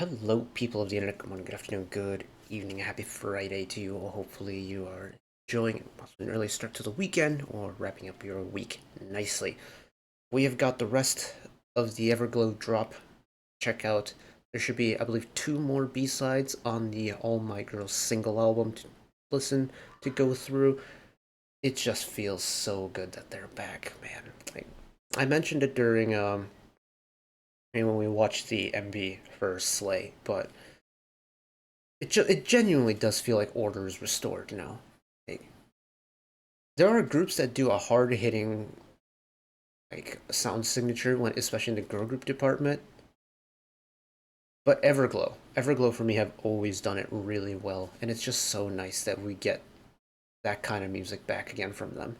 Hello, people of the internet. Good morning, good afternoon, good evening, happy Friday to you all. Hopefully, you are enjoying an early start to the weekend or wrapping up your week nicely. We have got the rest of the Everglow drop. Check out. There should be, I believe, 2 more B-sides on the All My Girls single album to listen to go through. It just feels so good that they're back, man. I mentioned it during when we watched the MV for Slay, but it genuinely does feel like order is restored now. Like, there are groups that do a hard hitting sound signature when, especially in the girl group department. But Everglow for me have always done it really well, and it's just so nice that we get that kind of music back again from them.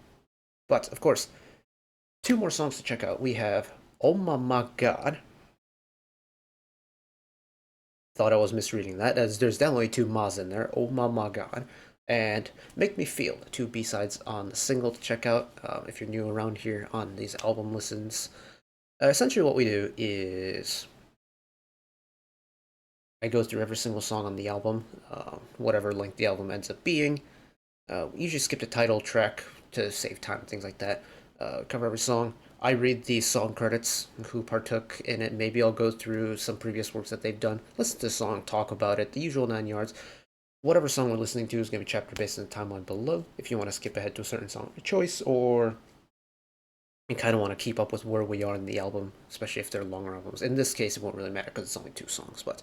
But of course, 2 more songs to check out. We have Oh My God. Thought I was misreading that, as there's definitely 2 Ma's in there. Oh My God. And Make Me Feel, 2 B-sides on the single to check out if you're new around here on these album listens. Essentially what we do is I go through every single song on the album, whatever length the album ends up being. We usually skip the title track to save time, things like that. Cover every song. I read the song credits, who partook in it. Maybe I'll go through some previous works that they've done, listen to the song, talk about it, the usual 9 yards. Whatever song we're listening to is going to be chapter based in the timeline below. If you want to skip ahead to a certain song of your choice, or you kind of want to keep up with where we are in the album, especially if they're longer albums. In this case, it won't really matter because it's only 2 songs, but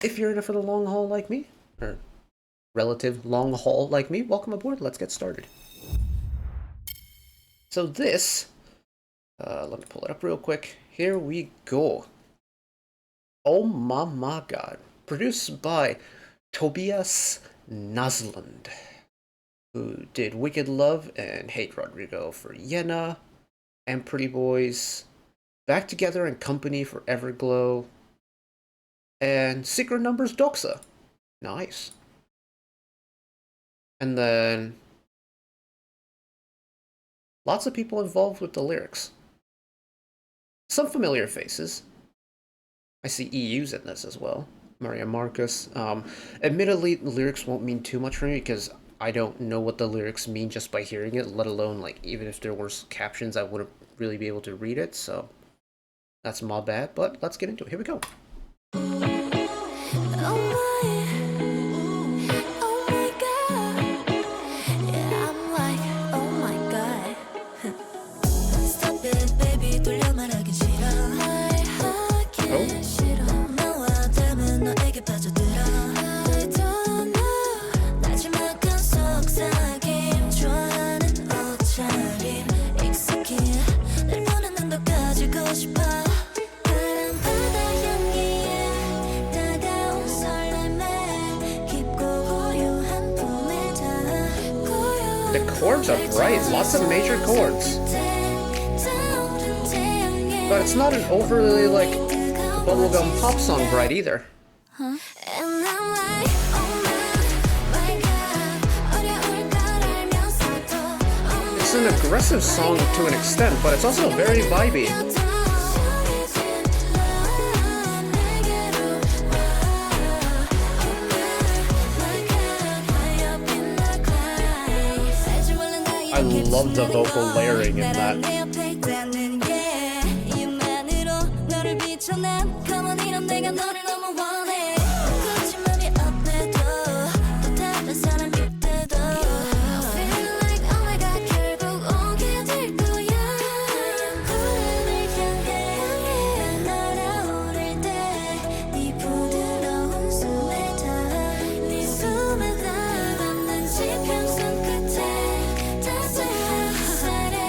if you're in it for the long haul like me, or relative long haul like me, welcome aboard. Let's get started. So this, let me pull it up real quick. Here we go. Oh My God. Produced by Tobias Naslund, who did Wicked Love and Hate Rodrigo for Yena, and Pretty Boys, Back Together and Company for Everglow, and Secret Numbers Doxa. Nice. And then lots of people involved with the lyrics. Some familiar faces. I see EU's in this as well. Maria Marcus. Admittedly, the lyrics won't mean too much for me because I don't know what the lyrics mean just by hearing it, let alone, like, even if there were captions, I wouldn't really be able to read it, so that's my bad, but let's get into it. Here we go. The chords are bright, lots of major chords. But it's not an overly, like, bubblegum pop song bright either. It's an aggressive song to an extent, but it's also very vibey. I love the vocal layering in that.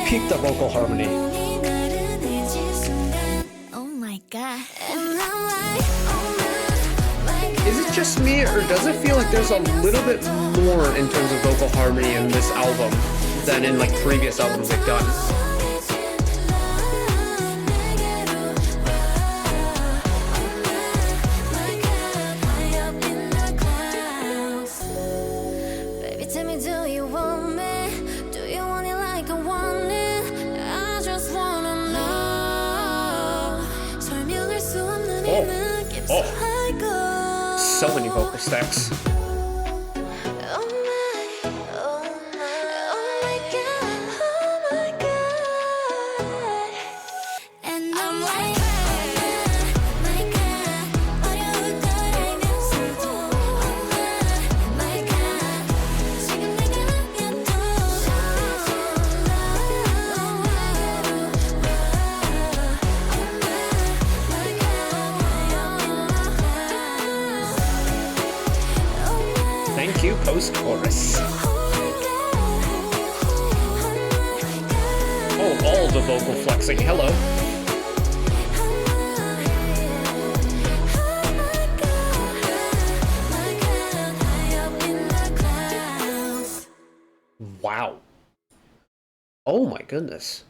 Peak the vocal harmony. Oh my God. Is it just me, or does it feel like there's a little bit more in terms of vocal harmony in this album than in, like, previous albums they've done? Baby, tell me, do you want me? Do you want it like I want it? I just wanna know. 설명할 수 없는 이 느낌 Oh, so many vocal stacks. Thank you, post-chorus. Oh, all the vocal flexing. Hello. Wow. Oh my goodness.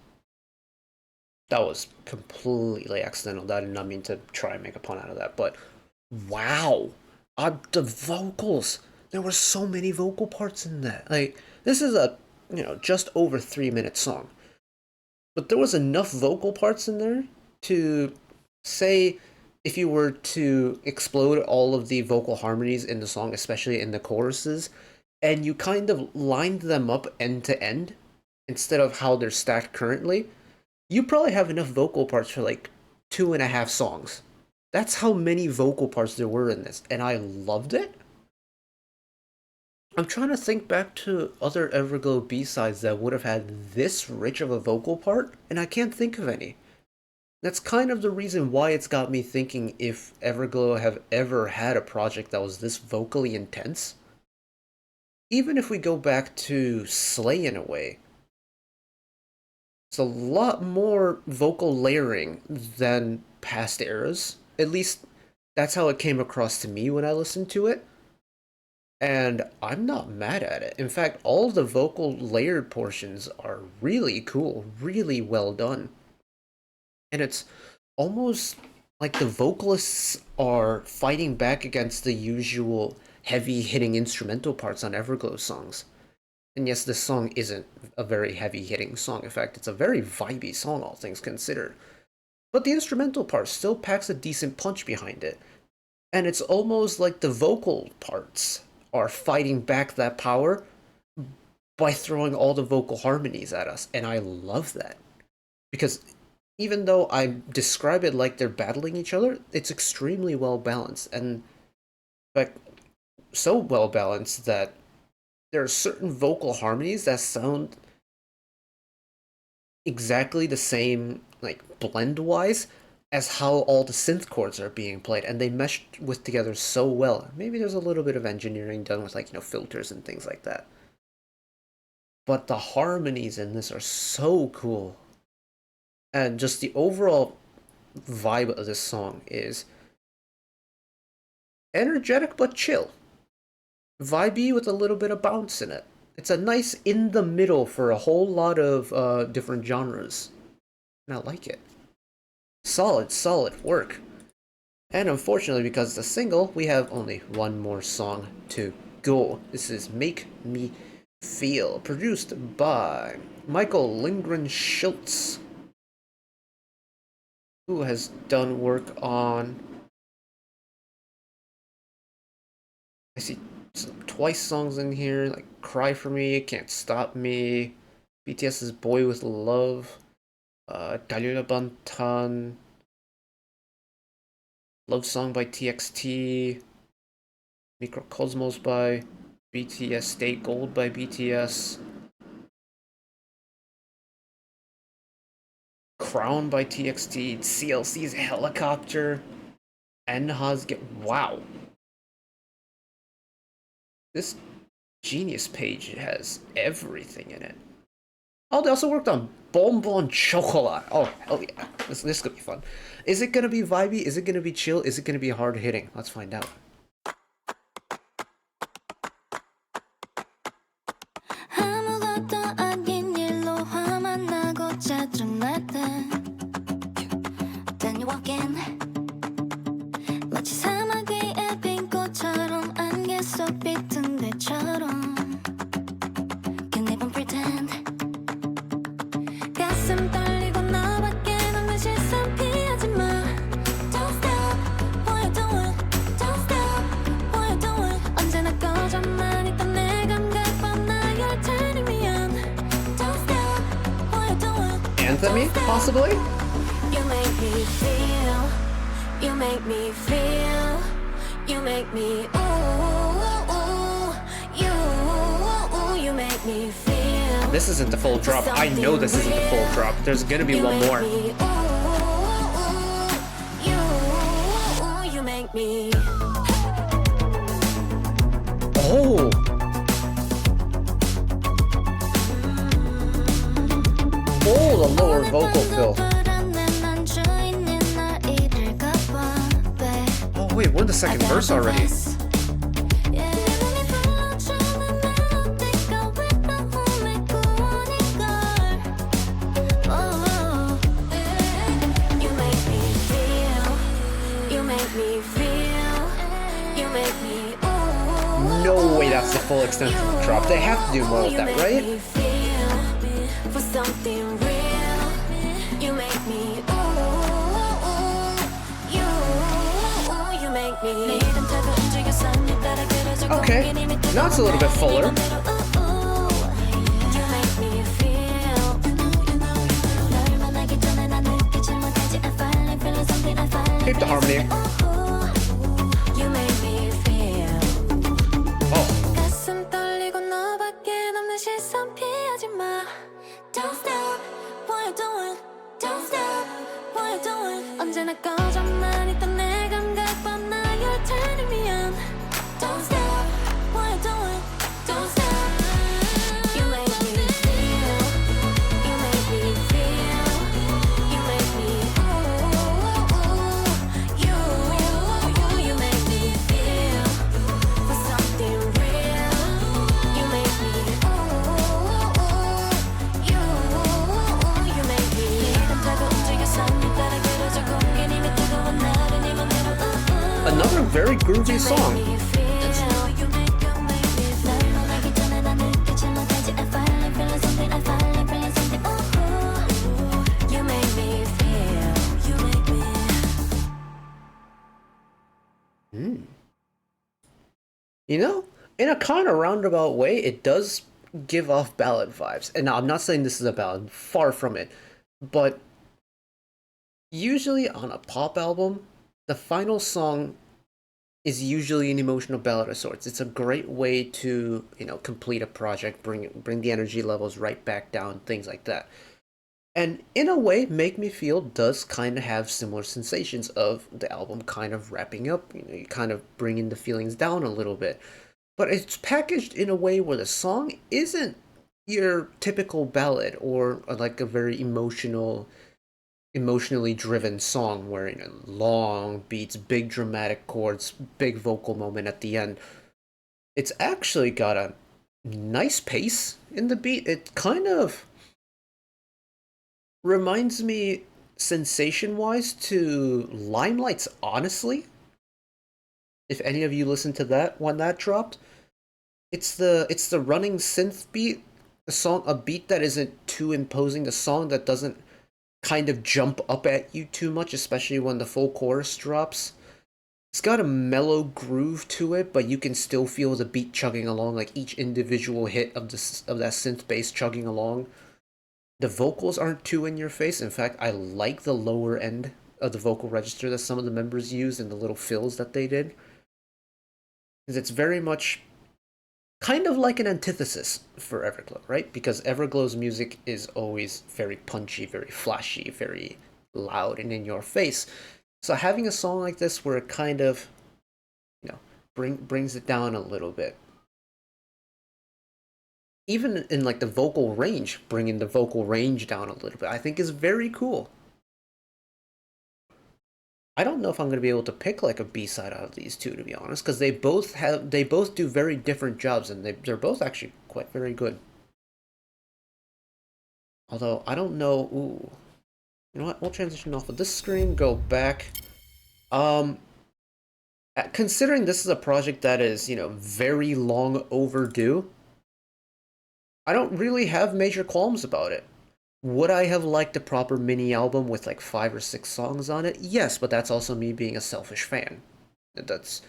That was completely accidental. I did not mean to try and make a pun out of that, but wow. The vocals. There were so many vocal parts in that. Like, this is a, just over 3-minute song. But there was enough vocal parts in there to say, if you were to explode all of the vocal harmonies in the song, especially in the choruses, and you kind of lined them up end to end, instead of how they're stacked currently, you probably have enough vocal parts for like 2.5 songs. That's how many vocal parts there were in this, and I loved it. I'm trying to think back to other Everglow B-sides that would have had this rich of a vocal part, and I can't think of any. That's kind of the reason why it's got me thinking if Everglow have ever had a project that was this vocally intense. Even if we go back to Slay in a way, it's a lot more vocal layering than past eras. At least, that's how it came across to me when I listened to it. And I'm not mad at it. In fact, all the vocal layered portions are really cool, really well done. And it's almost like the vocalists are fighting back against the usual heavy-hitting instrumental parts on Everglow songs. And yes, this song isn't a very heavy-hitting song. In fact, it's a very vibey song, all things considered. But the instrumental part still packs a decent punch behind it. And it's almost like the vocal parts are fighting back that power by throwing all the vocal harmonies at us. And I love that. Because even though I describe it like they're battling each other, it's extremely well balanced. And in fact, so well balanced that there are certain vocal harmonies that sound exactly the same, like blend-wise, as how all the synth chords are being played, and they mesh with together so well. Maybe there's a little bit of engineering done with, like, filters and things like that. But the harmonies in this are so cool. And just the overall vibe of this song is energetic but chill. Vibey with a little bit of bounce in it. It's a nice in the middle for a whole lot of different genres. And I like it. Solid work. And unfortunately, because it's a single, we have only one more song to go. This is Make Me Feel, produced by Michael Lindgren Schultz, who has done work on, I see some Twice songs in here, like Cry For Me, Can't Stop Me, BTS's Boy With Love, Dalila Bantan, Love Song by TXT, Microcosmos by BTS, Stay Gold by BTS, Crown by TXT, CLC's Helicopter, Enha's Get... Wow. This Genius page has everything in it. Oh, they also worked on Bonbon Chocolat. Oh, hell yeah. This could be fun. Is it gonna be vibey? Is it gonna be chill? Is it gonna be hard hitting? Let's find out. anthemy, possibly? You make me feel, you make me feel, you make me you make me feel. This isn't the full drop. I know this isn't the full drop. There's gonna be one more. You make me. Oh! Oh, the lower vocal fill. Oh wait, we're in the second verse already. No way that's the full extent of the drop. They have to do more with that, right? For something real, you make me you make me. Okay, now it's a little bit fuller. Keep the harmony. Another very groovy song. You know, in a kind of roundabout way, it does give off ballad vibes. And now, I'm not saying this is a ballad, far from it. But usually on a pop album, the final song is usually an emotional ballad of sorts. It's a great way to, complete a project, bring the energy levels right back down, things like that. And in a way, Make Me Feel does kind of have similar sensations of the album kind of wrapping up, you kind of bringing the feelings down a little bit. But it's packaged in a way where the song isn't your typical ballad or like a very emotionally driven song where long beats, big dramatic chords, big vocal moment at the end. It's actually got a nice pace in the beat. It kind of reminds me sensation wise to Limelight's Honestly. If any of you listened to that when that dropped, it's the running synth beat, a beat that isn't too imposing, the song that doesn't kind of jump up at you too much, especially when the full chorus drops. It's got a mellow groove to it, but you can still feel the beat chugging along, like each individual hit of that synth bass chugging along. The vocals aren't too in your face. In fact, I like the lower end of the vocal register that some of the members used and the little fills that they did. Because it's very much kind of like an antithesis for Everglow, right? Because Everglow's music is always very punchy, very flashy, very loud and in your face. So having a song like this where it kind of, brings it down a little bit. Even in like the vocal range, bringing the vocal range down a little bit, I think is very cool. I don't know if I'm going to be able to pick like a B-side out of these two, to be honest, because they both do very different jobs, and they're both actually quite very good. Although I don't know. Ooh, you know what? We'll transition off of this screen, go back. Considering this is a project that is, very long overdue, I don't really have major qualms about it. Would I have liked a proper mini album with like 5 or 6 songs on it? Yes, but that's also me being a selfish fan. That's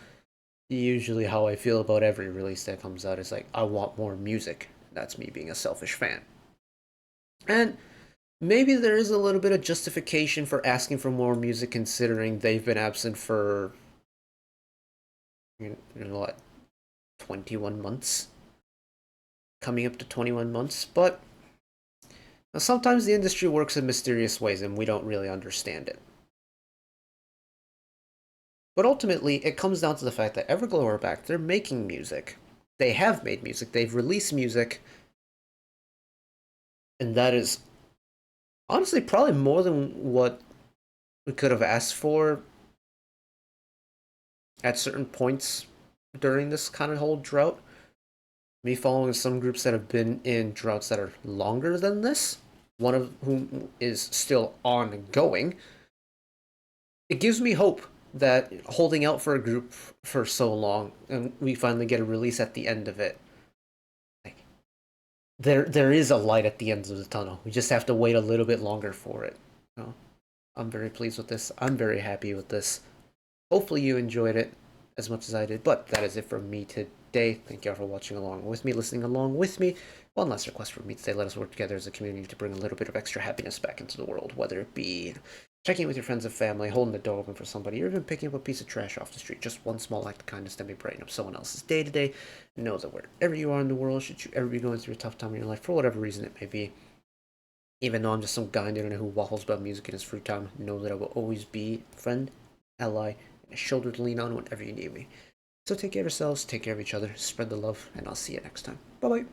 usually how I feel about every release that comes out. It's like, I want more music. That's me being a selfish fan. And maybe there is a little bit of justification for asking for more music considering they've been absent for, what, 21 months? Coming up to 21 months, but sometimes the industry works in mysterious ways and we don't really understand it. But ultimately, it comes down to the fact that Everglow are back. They're making music. They have made music. They've released music. And that is honestly probably more than what we could have asked for at certain points during this kind of whole drought. Me following some groups that have been in droughts that are longer than this, one of whom is still ongoing. It gives me hope that holding out for a group for so long and we finally get a release at the end of it, like, there is a light at the end of the tunnel. We just have to wait a little bit longer for it. You know? I'm very pleased with this. I'm very happy with this. Hopefully you enjoyed it as much as I did, but that is it from me today. Thank you all for watching along with me, listening along with me. One last request from me today: let us work together as a community to bring a little bit of extra happiness back into the world, whether it be checking in with your friends and family, holding the door open for somebody, or even picking up a piece of trash off the street. Just one small act of kindness that may brighten up someone else's day to day. Know that wherever you are in the world, should you ever be going through a tough time in your life, for whatever reason it may be, even though I'm just some guy on the internet who waffles about music in his free time, know that I will always be a friend, ally, and a shoulder to lean on whenever you need me. So take care of yourselves, take care of each other, spread the love, and I'll see you next time. Bye bye.